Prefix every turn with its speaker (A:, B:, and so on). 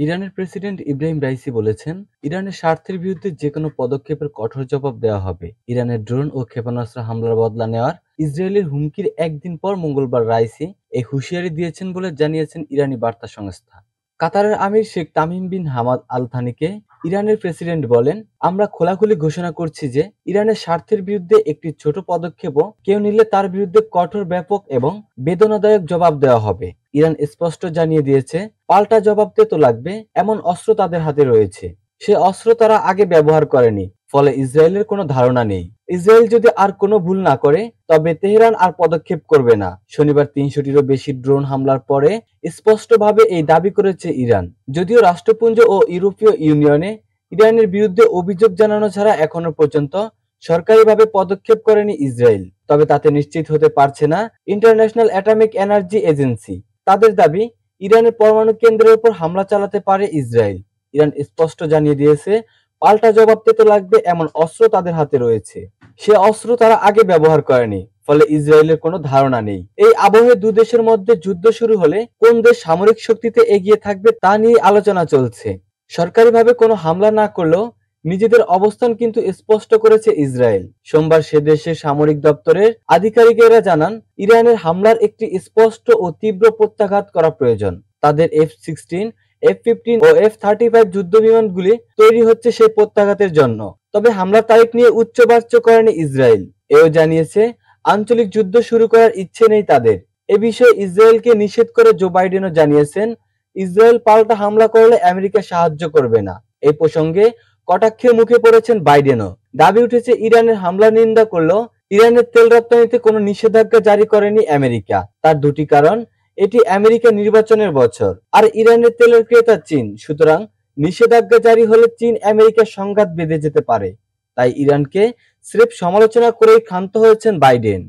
A: ইরানের president Ebrahim Raisi বলেছেন, ইরানের স্বার্থের বিরুদ্ধে যেকোনো পদক্ষেপের কঠোর জবাব দেওয়া হবে। ইরানের ড্রোন ও ক্ষেপণাস্ত্র হামলার বদলা নেওয়ার ইসরায়েলের হুমকির একদিন পর মঙ্গলবার রাইসি এই হুঁশিয়ারি দিয়েছেন বলে জানিয়েছেন ইরানি বার্তা সংস্থা। কাতারের আমির Sheikh Tamim bin Hamad Al থানিকে ইরানের প্রেসিডেন্ট বলেন, আমরা খোলাখুলি ঘোষণা করছি যে ইরানের স্বার্থের বিরুদ্ধে একটি ছোট পদক্ষেপও কেউ নিলে তার বিরুদ্ধে কঠোর, ব্যাপক এবং বেদনাদায়ক জবাব দেওয়া হবে। ইরান স্পষ্ট জানিয়ে দিয়েছে, পাল্টা জবাব দিতে তো লাগবে, এমন অস্ত্র তাদের হাতে রয়েছে। সে অস্ত্র তারা আগে ব্যবহার করেনি, ফলে ইসরায়েলের কোনো ধারণা নেই। ইসরায়েল যদি আর কোনো ভুল না করে, তবে তেহরান আর পদক্ষেপ করবে না। শনিবার ৩০০টিরও বেশি ড্রোন হামলার পরে স্পষ্টভাবে এই দাবি করেছে ইরান। যদিও রাষ্ট্রপুঞ্জ ও ইউরোপীয় ইউনিয়নে ইরানের বিরুদ্ধে অভিযোগ জানানো ছাড়া এখনো পর্যন্ত সরকারিভাবে পদক্ষেপ করেনি ইসরায়েল, তবে তাতে নিশ্চিত হতে পারছে না ইন্টারন্যাশনাল অ্যাটমিক এনার্জি এজেন্সি। তাদের দাবি, ইরানের পরমাণু কেন্দ্রের উপর হামলা চালাতে পারে ইসরায়েল। ইরান স্পষ্ট জানিয়ে দিয়েছে, পাল্টা জবাব দিতে লাগবে, এমন অস্ত্র তাদের হাতে রয়েছে। সে অস্ত্র তারা আগে ব্যবহার করেনি, ফলে ইসরায়েলের কোনো ধারণা নেই। এই আবহে দু দেশের মধ্যে যুদ্ধ শুরু হলে কোন দেশ সামরিক শক্তিতে এগিয়ে থাকবে তা নিয়ে আলোচনা চলছে। সরকারিভাবে কোনো হামলা না করলেও নিজেদের অবস্থান কিন্তু স্পষ্ট করেছে ইসরায়েল। সোমবার সে দেশের সামরিক দপ্তরের আধিকারিকেরা জানান, ইরানের হামলার একটি স্পষ্ট ও তীব্র প্রত্যাঘাত করা প্রয়োজন। তাদের F-16, F-15 ও F-35 যুদ্ধবিমানগুলি তৈরি হচ্ছে সেই প্রত্যাঘাতের জন্য। তবে হামলার তারিখ নিয়ে উচ্চবাচ্য করেনি ইসরায়েল। এও জানিয়েছে, আঞ্চলিক যুদ্ধ শুরু করার ইচ্ছে নেই তাদের। এ বিষয়ে ইসরায়েলকে নিষেধ করে জো বাইডেনও জানিয়েছেন, ইসরায়েল পাল্টা হামলা করলে আমেরিকা সাহায্য করবে না। এই প্রসঙ্গে কটাক্ষের মুখে পড়েছেন বাইডেনও। দাবি উঠেছে, ইরানের হামলা নিন্দা করলেও ইরানের তেল রপ্তানিতে কোনো নিষেধাজ্ঞা জারি করেনি আমেরিকা। তার দুটি কারণ, এটি আমেরিকা নির্বাচনের বছর, আর ইরানের তেলের ক্রেতা চীন। সুতরাং নিষেধাজ্ঞা জারি হলে চীন আমেরিকার সংঘাত বেঁধে যেতে পারে। তাই ইরানকে স্রেফ সমালোচনা করেই ক্ষান্ত হয়েছেন বাইডেন।